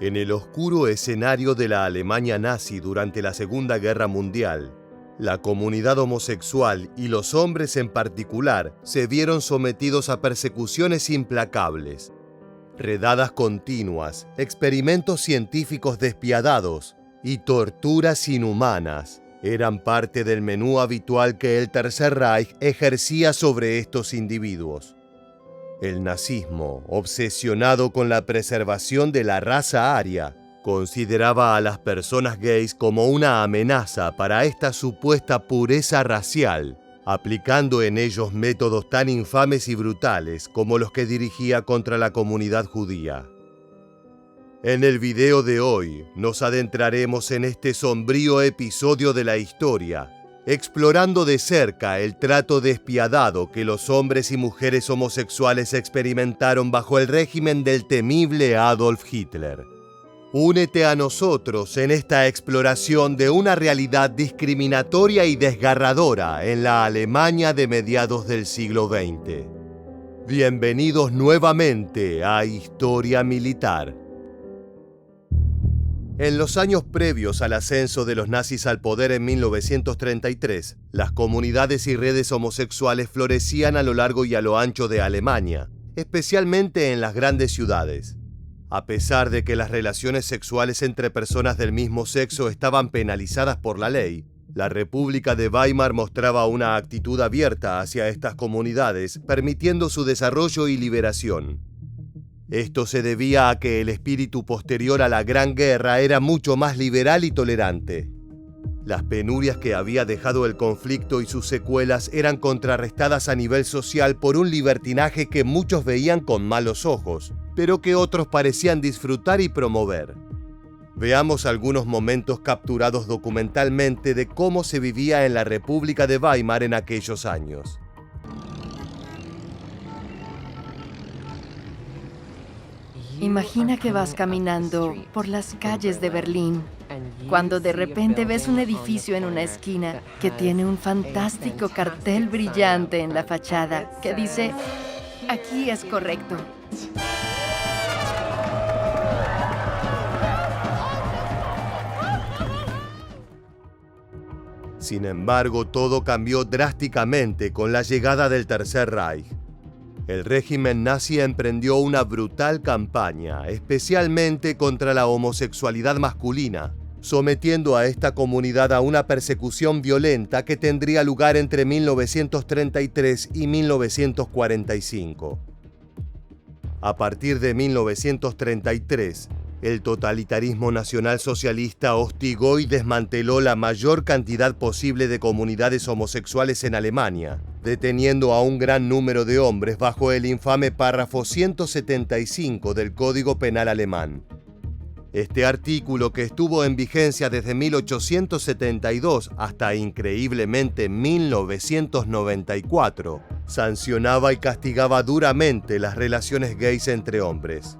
En el oscuro escenario de la Alemania nazi durante la Segunda Guerra Mundial, la comunidad homosexual y los hombres en particular se vieron sometidos a persecuciones implacables, redadas continuas, experimentos científicos despiadados y torturas inhumanas eran parte del menú habitual que el Tercer Reich ejercía sobre estos individuos. El nazismo, obsesionado con la preservación de la raza aria, consideraba a las personas gays como una amenaza para esta supuesta pureza racial, aplicando en ellos métodos tan infames y brutales como los que dirigía contra la comunidad judía. En el video de hoy nos adentraremos en este sombrío episodio de la historia, explorando de cerca el trato despiadado que los hombres y mujeres homosexuales experimentaron bajo el régimen del temible Adolf Hitler. Únete a nosotros en esta exploración de una realidad discriminatoria y desgarradora en la Alemania de mediados del siglo XX. Bienvenidos nuevamente a Historia Militar. En los años previos al ascenso de los nazis al poder en 1933, las comunidades y redes homosexuales florecían a lo largo y a lo ancho de Alemania, especialmente en las grandes ciudades. A pesar de que las relaciones sexuales entre personas del mismo sexo estaban penalizadas por la ley, la República de Weimar mostraba una actitud abierta hacia estas comunidades, permitiendo su desarrollo y liberación. Esto se debía a que el espíritu posterior a la Gran Guerra era mucho más liberal y tolerante. Las penurias que había dejado el conflicto y sus secuelas eran contrarrestadas a nivel social por un libertinaje que muchos veían con malos ojos, pero que otros parecían disfrutar y promover. Veamos algunos momentos capturados documentalmente de cómo se vivía en la República de Weimar en aquellos años. Imagina que vas caminando por las calles de Berlín, cuando de repente ves un edificio en una esquina que tiene un fantástico cartel brillante en la fachada que dice: "Aquí es correcto". Sin embargo, todo cambió drásticamente con la llegada del Tercer Reich. El régimen nazi emprendió una brutal campaña, especialmente contra la homosexualidad masculina, sometiendo a esta comunidad a una persecución violenta que tendría lugar entre 1933 y 1945. A partir de 1933, el totalitarismo nacionalsocialista hostigó y desmanteló la mayor cantidad posible de comunidades homosexuales en Alemania, deteniendo a un gran número de hombres bajo el infame párrafo 175 del Código Penal alemán. Este artículo, que estuvo en vigencia desde 1872 hasta increíblemente 1994, sancionaba y castigaba duramente las relaciones gays entre hombres.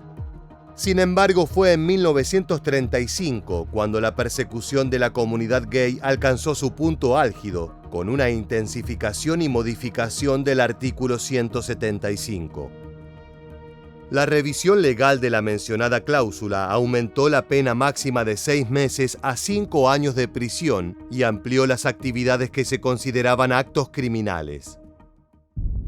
Sin embargo, fue en 1935 cuando la persecución de la comunidad gay alcanzó su punto álgido, con una intensificación y modificación del artículo 175. La revisión legal de la mencionada cláusula aumentó la pena máxima de 6 meses a 5 años de prisión y amplió las actividades que se consideraban actos criminales.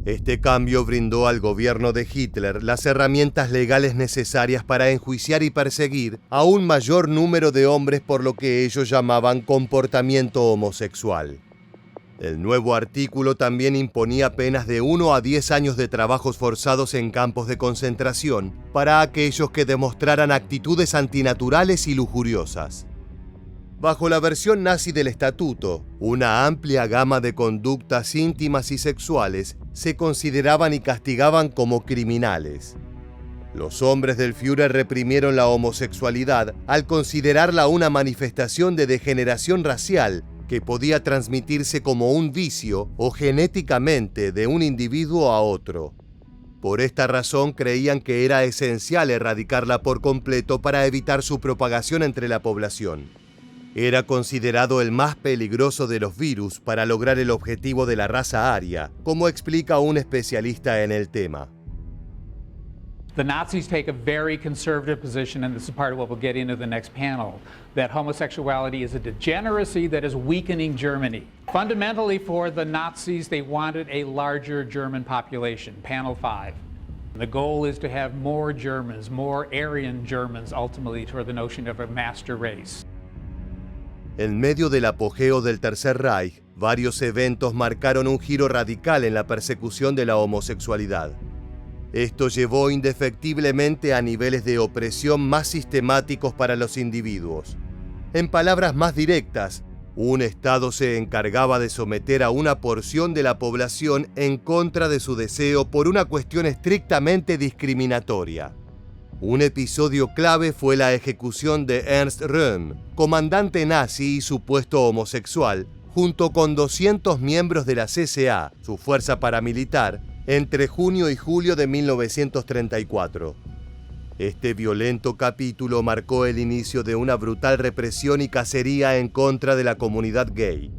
Este cambio brindó al gobierno de Hitler las herramientas legales necesarias para enjuiciar y perseguir a un mayor número de hombres por lo que ellos llamaban comportamiento homosexual. El nuevo artículo también imponía penas de 1 a 10 años de trabajos forzados en campos de concentración para aquellos que demostraran actitudes antinaturales y lujuriosas. Bajo la versión nazi del estatuto, una amplia gama de conductas íntimas y sexuales se consideraban y castigaban como criminales. Los hombres del Führer reprimieron la homosexualidad al considerarla una manifestación de degeneración racial que podía transmitirse como un vicio o genéticamente de un individuo a otro. Por esta razón creían que era esencial erradicarla por completo para evitar su propagación entre la población. Era considerado el más peligroso de los virus para lograr el objetivo de la raza aria, como explica un especialista en el tema. The Nazis take a very conservative position, and this is part of what we'll get into the next panel, that homosexuality is a degeneracy that is weakening Germany. Fundamentally, for the Nazis, they wanted a larger German population, Panel 5. The goal is to have more Germans, more Aryan Germans, ultimately toward the notion of a master race. En medio del apogeo del Tercer Reich, varios eventos marcaron un giro radical en la persecución de la homosexualidad. Esto llevó indefectiblemente a niveles de opresión más sistemáticos para los individuos. En palabras más directas, un Estado se encargaba de someter a una porción de la población en contra de su deseo por una cuestión estrictamente discriminatoria. Un episodio clave fue la ejecución de Ernst Röhm, comandante nazi y supuesto homosexual, junto con 200 miembros de la CSA, su fuerza paramilitar, entre junio y julio de 1934. Este violento capítulo marcó el inicio de una brutal represión y cacería en contra de la comunidad gay.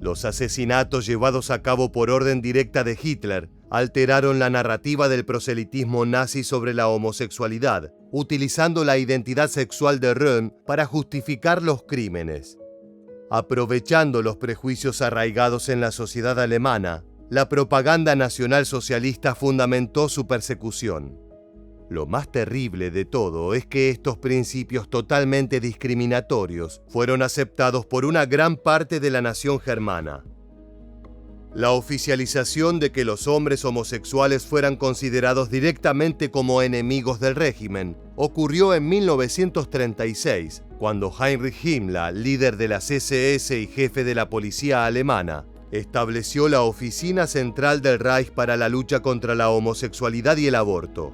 Los asesinatos llevados a cabo por orden directa de Hitler alteraron la narrativa del proselitismo nazi sobre la homosexualidad, utilizando la identidad sexual de Röhm para justificar los crímenes. Aprovechando los prejuicios arraigados en la sociedad alemana, la propaganda nacionalsocialista fundamentó su persecución. Lo más terrible de todo es que estos principios totalmente discriminatorios fueron aceptados por una gran parte de la nación germana. La oficialización de que los hombres homosexuales fueran considerados directamente como enemigos del régimen ocurrió en 1936, cuando Heinrich Himmler, líder de la SS y jefe de la policía alemana, estableció la Oficina Central del Reich para la lucha contra la homosexualidad y el aborto.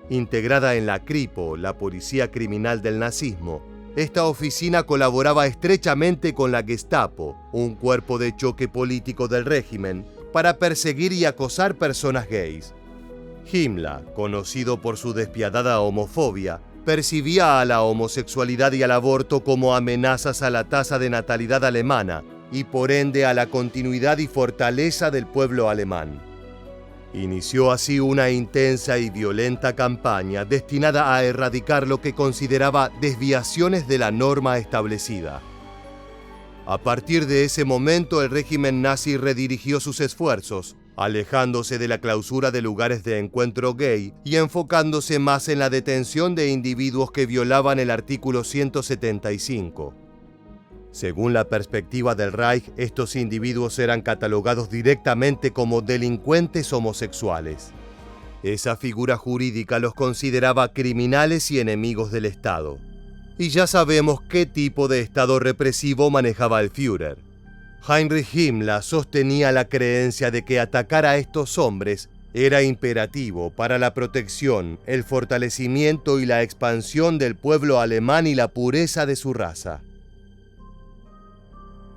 Integrada en la Kripo, la policía criminal del nazismo, esta oficina colaboraba estrechamente con la Gestapo, un cuerpo de choque político del régimen, para perseguir y acosar personas gays. Himmler, conocido por su despiadada homofobia, percibía a la homosexualidad y al aborto como amenazas a la tasa de natalidad alemana y por ende a la continuidad y fortaleza del pueblo alemán. Inició así una intensa y violenta campaña destinada a erradicar lo que consideraba desviaciones de la norma establecida. A partir de ese momento, el régimen nazi redirigió sus esfuerzos, alejándose de la clausura de lugares de encuentro gay y enfocándose más en la detención de individuos que violaban el artículo 175. Según la perspectiva del Reich, estos individuos eran catalogados directamente como delincuentes homosexuales. Esa figura jurídica los consideraba criminales y enemigos del Estado. Y ya sabemos qué tipo de Estado represivo manejaba el Führer. Heinrich Himmler sostenía la creencia de que atacar a estos hombres era imperativo para la protección, el fortalecimiento y la expansión del pueblo alemán y la pureza de su raza.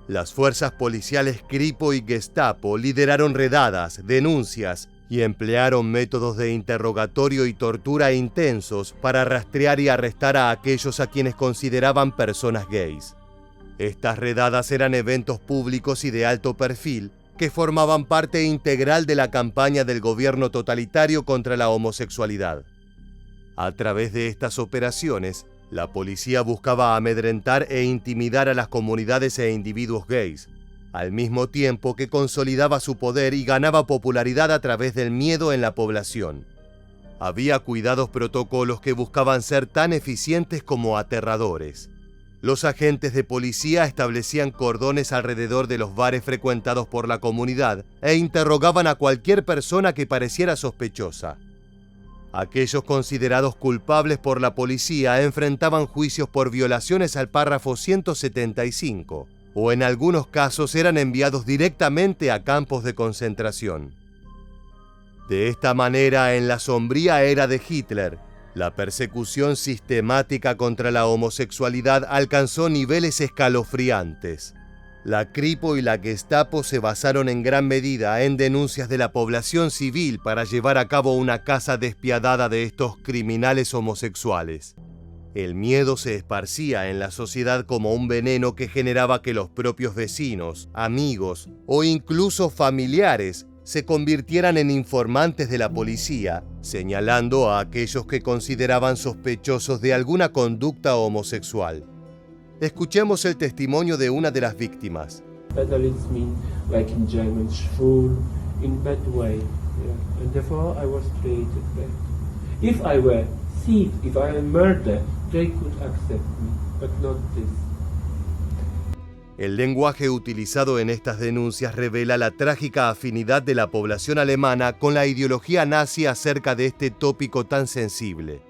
Las fuerzas policiales Kripo y Gestapo lideraron redadas, denuncias y emplearon métodos de interrogatorio y tortura intensos para rastrear y arrestar a aquellos a quienes consideraban personas gays. Estas redadas eran eventos públicos y de alto perfil que formaban parte integral de la campaña del gobierno totalitario contra la homosexualidad. A través de estas operaciones, la policía buscaba amedrentar e intimidar a las comunidades e individuos gays, al mismo tiempo que consolidaba su poder y ganaba popularidad a través del miedo en la población. Había cuidados protocolos que buscaban ser tan eficientes como aterradores. Los agentes de policía establecían cordones alrededor de los bares frecuentados por la comunidad e interrogaban a cualquier persona que pareciera sospechosa. Aquellos considerados culpables por la policía enfrentaban juicios por violaciones al párrafo 175, o en algunos casos eran enviados directamente a campos de concentración. De esta manera, en la sombría era de Hitler, la persecución sistemática contra la homosexualidad alcanzó niveles escalofriantes. La Kripo y la Gestapo se basaron en gran medida en denuncias de la población civil para llevar a cabo una caza despiadada de estos criminales homosexuales. El miedo se esparcía en la sociedad como un veneno que generaba que los propios vecinos, amigos o incluso familiares se convirtieran en informantes de la policía, señalando a aquellos que consideraban sospechosos de alguna conducta homosexual. Escuchemos el testimonio de una de las víctimas. Pedalists mean, like in German, schwul, in bad way. Yeah. And therefore I was treated bad. If I were thief, if I were murder, they could accept me, but not this. El lenguaje utilizado en estas denuncias revela la trágica afinidad de la población alemana con la ideología nazi acerca de este tópico tan sensible.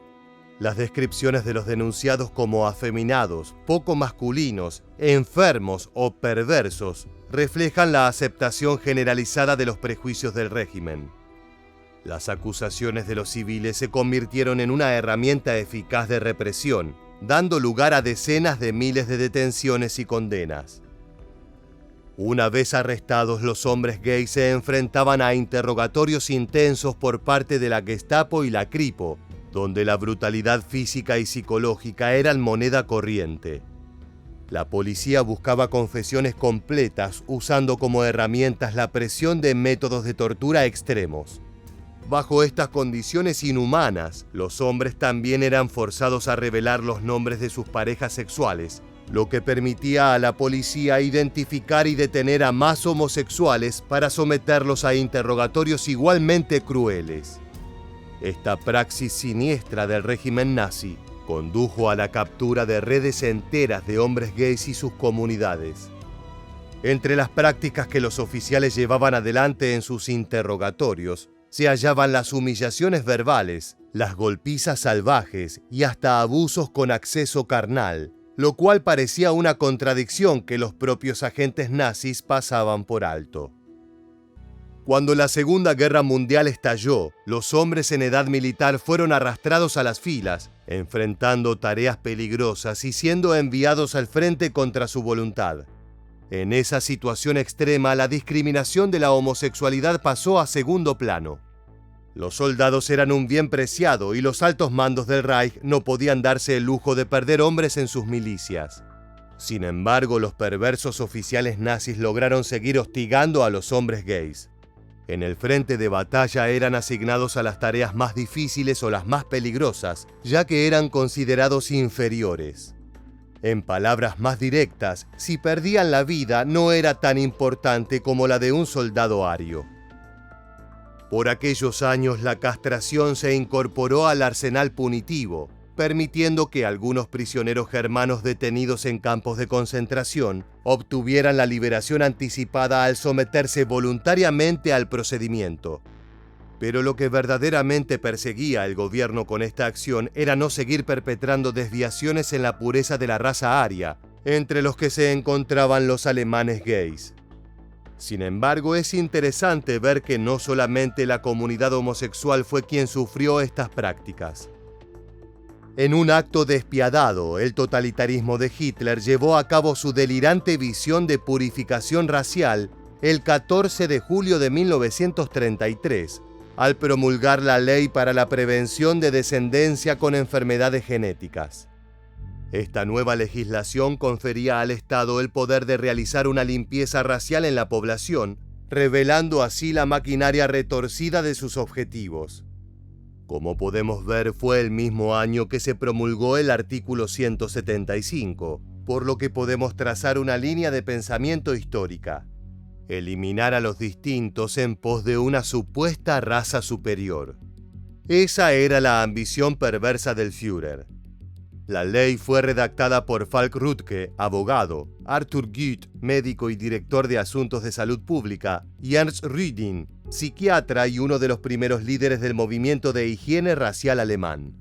Las descripciones de los denunciados como afeminados, poco masculinos, enfermos o perversos reflejan la aceptación generalizada de los prejuicios del régimen. Las acusaciones de los civiles se convirtieron en una herramienta eficaz de represión, dando lugar a decenas de miles de detenciones y condenas. Una vez arrestados, los hombres gays se enfrentaban a interrogatorios intensos por parte de la Gestapo y la Kripo, donde la brutalidad física y psicológica eran moneda corriente. La policía buscaba confesiones completas usando como herramientas la presión de métodos de tortura extremos. Bajo estas condiciones inhumanas, los hombres también eran forzados a revelar los nombres de sus parejas sexuales, lo que permitía a la policía identificar y detener a más homosexuales para someterlos a interrogatorios igualmente crueles. Esta praxis siniestra del régimen nazi condujo a la captura de redes enteras de hombres gays y sus comunidades. Entre las prácticas que los oficiales llevaban adelante en sus interrogatorios, se hallaban las humillaciones verbales, las golpizas salvajes y hasta abusos con acceso carnal, lo cual parecía una contradicción que los propios agentes nazis pasaban por alto. Cuando la Segunda Guerra Mundial estalló, los hombres en edad militar fueron arrastrados a las filas, enfrentando tareas peligrosas y siendo enviados al frente contra su voluntad. En esa situación extrema, la discriminación de la homosexualidad pasó a segundo plano. Los soldados eran un bien preciado y los altos mandos del Reich no podían darse el lujo de perder hombres en sus milicias. Sin embargo, los perversos oficiales nazis lograron seguir hostigando a los hombres gays. En el frente de batalla eran asignados a las tareas más difíciles o las más peligrosas, ya que eran considerados inferiores. En palabras más directas, si perdían la vida no era tan importante como la de un soldado ario. Por aquellos años la castración se incorporó al arsenal punitivo, permitiendo que algunos prisioneros germanos detenidos en campos de concentración obtuvieran la liberación anticipada al someterse voluntariamente al procedimiento. Pero lo que verdaderamente perseguía el gobierno con esta acción era no seguir perpetrando desviaciones en la pureza de la raza aria, entre los que se encontraban los alemanes gays. Sin embargo, es interesante ver que no solamente la comunidad homosexual fue quien sufrió estas prácticas. En un acto despiadado, el totalitarismo de Hitler llevó a cabo su delirante visión de purificación racial el 14 de julio de 1933, al promulgar la Ley para la Prevención de Descendencia con Enfermedades Genéticas. Esta nueva legislación confería al Estado el poder de realizar una limpieza racial en la población, revelando así la maquinaria retorcida de sus objetivos. Como podemos ver, fue el mismo año que se promulgó el artículo 175, por lo que podemos trazar una línea de pensamiento histórica: eliminar a los distintos en pos de una supuesta raza superior. Esa era la ambición perversa del Führer. La ley fue redactada por Falk Rüttke, abogado, Arthur Güth, médico y director de asuntos de salud pública, y Ernst Rüdin, psiquiatra y uno de los primeros líderes del movimiento de higiene racial alemán.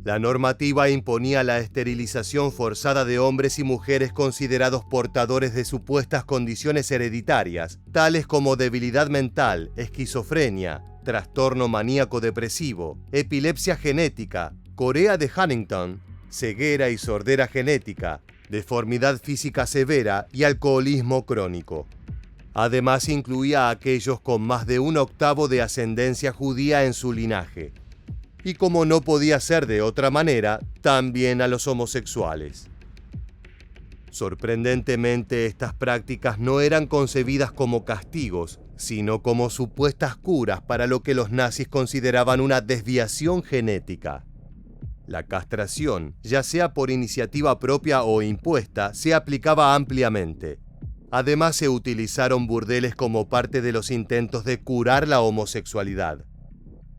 La normativa imponía la esterilización forzada de hombres y mujeres considerados portadores de supuestas condiciones hereditarias, tales como debilidad mental, esquizofrenia, trastorno maníaco-depresivo, epilepsia genética, corea de Huntington, ceguera y sordera genética, deformidad física severa y alcoholismo crónico. Además, incluía a aquellos con más de 1/8 de ascendencia judía en su linaje. Y como no podía ser de otra manera, también a los homosexuales. Sorprendentemente, estas prácticas no eran concebidas como castigos sino como supuestas curas para lo que los nazis consideraban una desviación genética. La castración, ya sea por iniciativa propia o impuesta, se aplicaba ampliamente. Además, se utilizaron burdeles como parte de los intentos de curar la homosexualidad.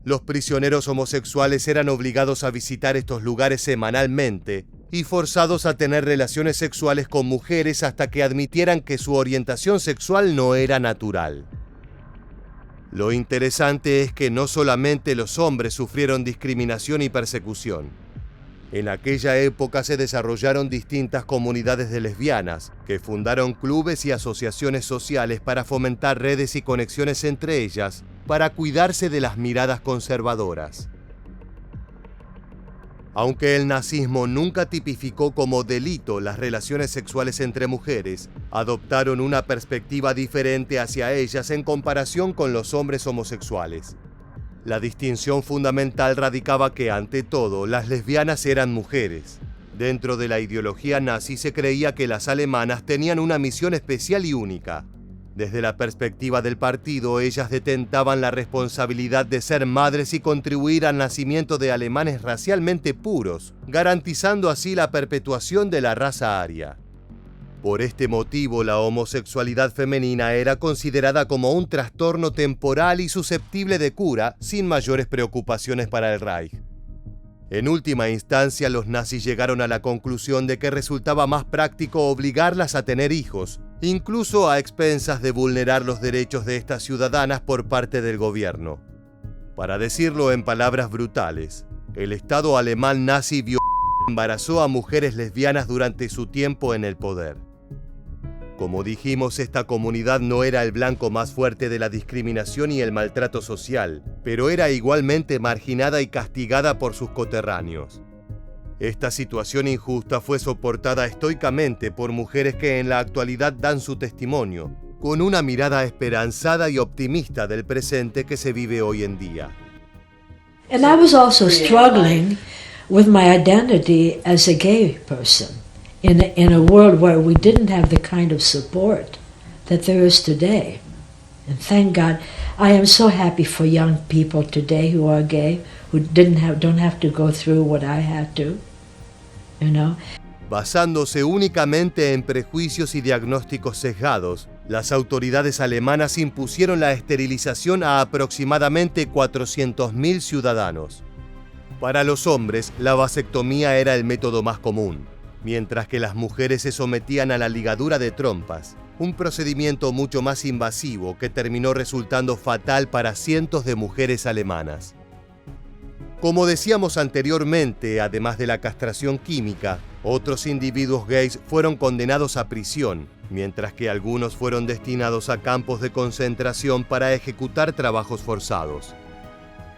Los prisioneros homosexuales eran obligados a visitar estos lugares semanalmente y forzados a tener relaciones sexuales con mujeres hasta que admitieran que su orientación sexual no era natural. Lo interesante es que no solamente los hombres sufrieron discriminación y persecución. En aquella época se desarrollaron distintas comunidades de lesbianas, que fundaron clubes y asociaciones sociales para fomentar redes y conexiones entre ellas, para cuidarse de las miradas conservadoras. Aunque el nazismo nunca tipificó como delito las relaciones sexuales entre mujeres, adoptaron una perspectiva diferente hacia ellas en comparación con los hombres homosexuales. La distinción fundamental radicaba que, ante todo, las lesbianas eran mujeres. Dentro de la ideología nazi se creía que las alemanas tenían una misión especial y única. Desde la perspectiva del partido, ellas detentaban la responsabilidad de ser madres y contribuir al nacimiento de alemanes racialmente puros, garantizando así la perpetuación de la raza aria. Por este motivo, la homosexualidad femenina era considerada como un trastorno temporal y susceptible de cura, sin mayores preocupaciones para el Reich. En última instancia, los nazis llegaron a la conclusión de que resultaba más práctico obligarlas a tener hijos, incluso a expensas de vulnerar los derechos de estas ciudadanas por parte del gobierno. Para decirlo en palabras brutales, el Estado alemán nazi embarazó a mujeres lesbianas durante su tiempo en el poder. Como dijimos, esta comunidad no era el blanco más fuerte de la discriminación y el maltrato social, pero era igualmente marginada y castigada por sus coterráneos. Esta situación injusta fue soportada estoicamente por mujeres que en la actualidad dan su testimonio, con una mirada esperanzada y optimista del presente que se vive hoy en día. And I was also struggling with my identity as a gay person in a world where we didn't have the kind of support that there is today. And thank God, I am so happy for young people today who are gay, who don't have to go through what I had to, you know. Basándose únicamente en prejuicios y diagnósticos sesgados, las autoridades alemanas impusieron la esterilización a aproximadamente 400.000 ciudadanos. Para los hombres, la vasectomía era el método más común, mientras que las mujeres se sometían a la ligadura de trompas, un procedimiento mucho más invasivo que terminó resultando fatal para cientos de mujeres alemanas. Como decíamos anteriormente, además de la castración química, otros individuos gays fueron condenados a prisión, mientras que algunos fueron destinados a campos de concentración para ejecutar trabajos forzados.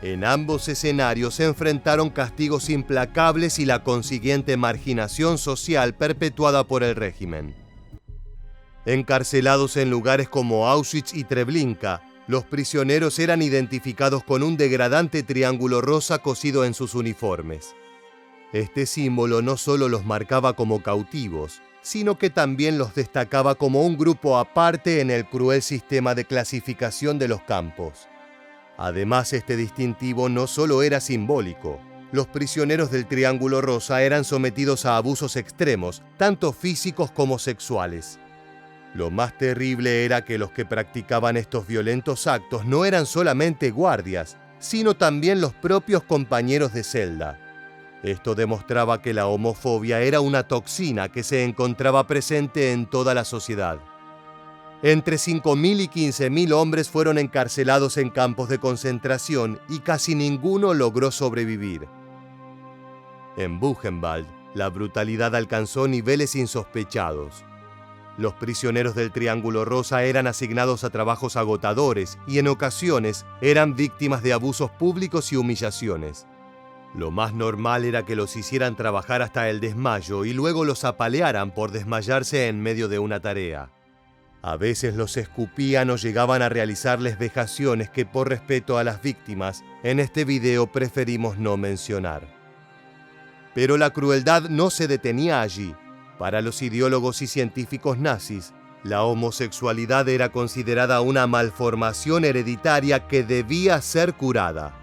En ambos escenarios se enfrentaron castigos implacables y la consiguiente marginación social perpetuada por el régimen. Encarcelados en lugares como Auschwitz y Treblinka, los prisioneros eran identificados con un degradante triángulo rosa cosido en sus uniformes. Este símbolo no solo los marcaba como cautivos, sino que también los destacaba como un grupo aparte en el cruel sistema de clasificación de los campos. Además, este distintivo no solo era simbólico. Los prisioneros del Triángulo Rosa eran sometidos a abusos extremos, tanto físicos como sexuales. Lo más terrible era que los que practicaban estos violentos actos no eran solamente guardias, sino también los propios compañeros de celda. Esto demostraba que la homofobia era una toxina que se encontraba presente en toda la sociedad. Entre 5.000 y 15.000 hombres fueron encarcelados en campos de concentración y casi ninguno logró sobrevivir. En Buchenwald, la brutalidad alcanzó niveles insospechados. Los prisioneros del Triángulo Rosa eran asignados a trabajos agotadores y en ocasiones eran víctimas de abusos públicos y humillaciones. Lo más normal era que los hicieran trabajar hasta el desmayo y luego los apalearan por desmayarse en medio de una tarea. A veces los escupían o llegaban a realizarles vejaciones que por respeto a las víctimas, en este video preferimos no mencionar. Pero la crueldad no se detenía allí. Para los ideólogos y científicos nazis, La homosexualidad era considerada una malformación hereditaria que debía ser curada.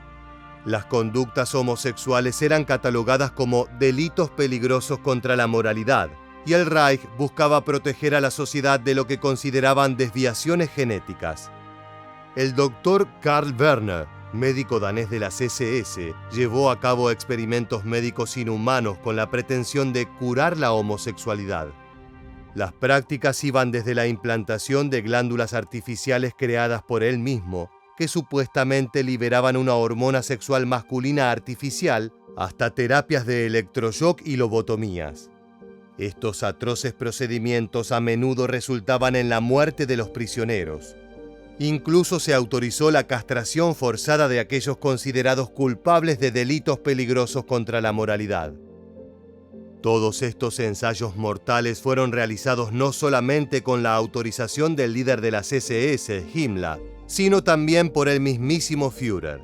Las conductas homosexuales eran catalogadas como delitos peligrosos contra la moralidad, y el Reich buscaba proteger a la sociedad de lo que consideraban desviaciones genéticas. El doctor Karl Werner, médico danés de las SS, llevó a cabo experimentos médicos inhumanos con la pretensión de curar la homosexualidad. Las prácticas iban desde la implantación de glándulas artificiales creadas por él mismo, que supuestamente liberaban una hormona sexual masculina artificial, hasta terapias de electroshock y lobotomías. Estos atroces procedimientos a menudo resultaban en la muerte de los prisioneros. Incluso se autorizó la castración forzada de aquellos considerados culpables de delitos peligrosos contra la moralidad. Todos estos ensayos mortales fueron realizados no solamente con la autorización del líder de las SS, Himmler, sino también por el mismísimo Führer.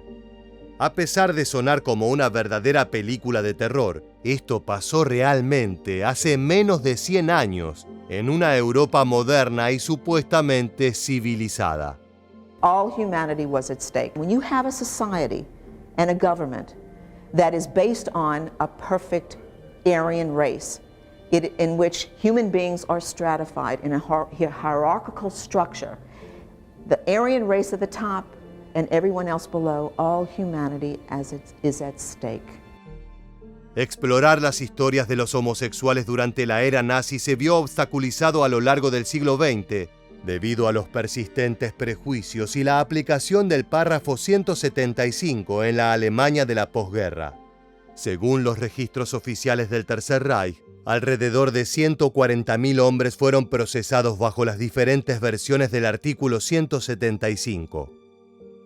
A pesar de sonar como una verdadera película de terror, esto pasó realmente hace menos de 100 años, en una Europa moderna y supuestamente civilizada. All humanity was at stake. When you have a society and a government that is based on a perfect Aryan race, in which human beings are stratified in a hierarchical structure, the Aryan race at the top and everyone else below, all humanity is at stake. Explorar las historias de los homosexuales durante la era nazi se vio obstaculizado a lo largo del siglo XX, debido a los persistentes prejuicios y la aplicación del párrafo 175 en la Alemania de la posguerra. Según los registros oficiales del Tercer Reich, alrededor de 140.000 hombres fueron procesados bajo las diferentes versiones del artículo 175.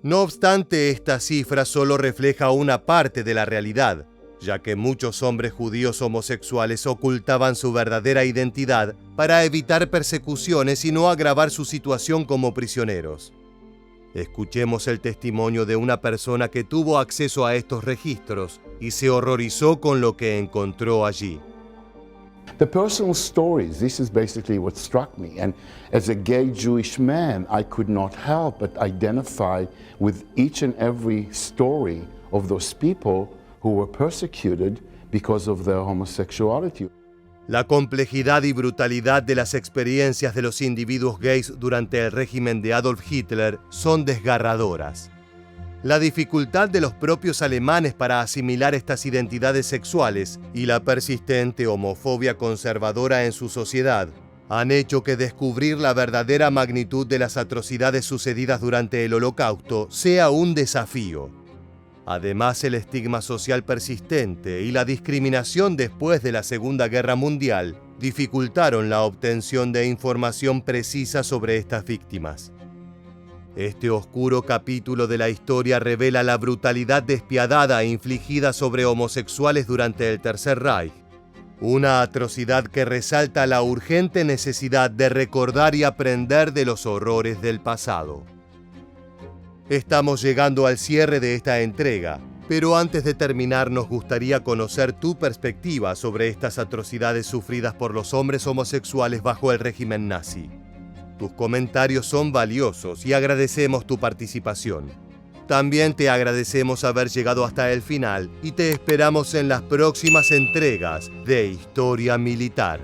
No obstante, esta cifra solo refleja una parte de la realidad, ya que muchos hombres judíos homosexuales ocultaban su verdadera identidad para evitar persecuciones y no agravar su situación como prisioneros. Escuchemos el testimonio de una persona que tuvo acceso a estos registros y se horrorizó con lo que encontró allí. The personal stories, this is basically what struck me. And as a gay Jewish man, I could not help but identify with each and every story of those people who were persecuted because of their homosexuality. La complejidad y brutalidad de las experiencias de los individuos gays durante el régimen de Adolf Hitler son desgarradoras. La dificultad de los propios alemanes para asimilar estas identidades sexuales y la persistente homofobia conservadora en su sociedad han hecho que descubrir la verdadera magnitud de las atrocidades sucedidas durante el Holocausto sea un desafío. Además, el estigma social persistente y la discriminación después de la Segunda Guerra Mundial dificultaron la obtención de información precisa sobre estas víctimas. Este oscuro capítulo de la historia revela la brutalidad despiadada infligida sobre homosexuales durante el Tercer Reich, una atrocidad que resalta la urgente necesidad de recordar y aprender de los horrores del pasado. Estamos llegando al cierre de esta entrega, pero antes de terminar nos gustaría conocer tu perspectiva sobre estas atrocidades sufridas por los hombres homosexuales bajo el régimen nazi. Tus comentarios son valiosos y agradecemos tu participación. También te agradecemos haber llegado hasta el final y te esperamos en las próximas entregas de Historia Militar.